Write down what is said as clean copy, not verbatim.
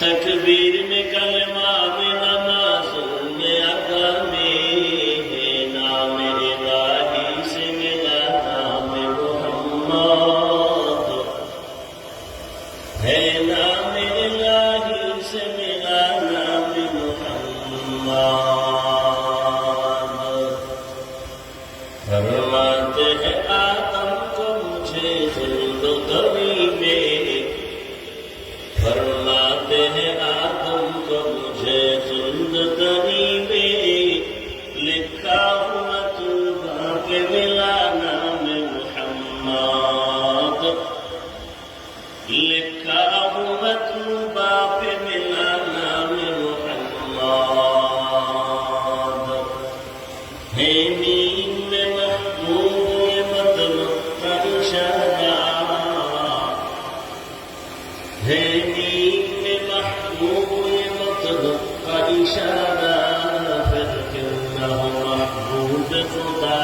تکبیر میں کلمہ میں نمازوں میں ادا میں ہے نام الہی سے ملا نام محمد ہے نام الہی سے ملا نام محمد فرماتے ہیں آدم کو مجھے خلد دری میں فرماتے ہیں آدم کو مجھے خلد دری میں لکھا ہوا طوبیٰ کہ ملا نام محمد لکھا ہوا طوبیٰ کہ ملا نام محمد ہے نیم میں محبوب مطلب کا اشارہ ہے نیم میں محبوب مطلب کا اشارہ پھر کیوں نہ ہو محبوب خدا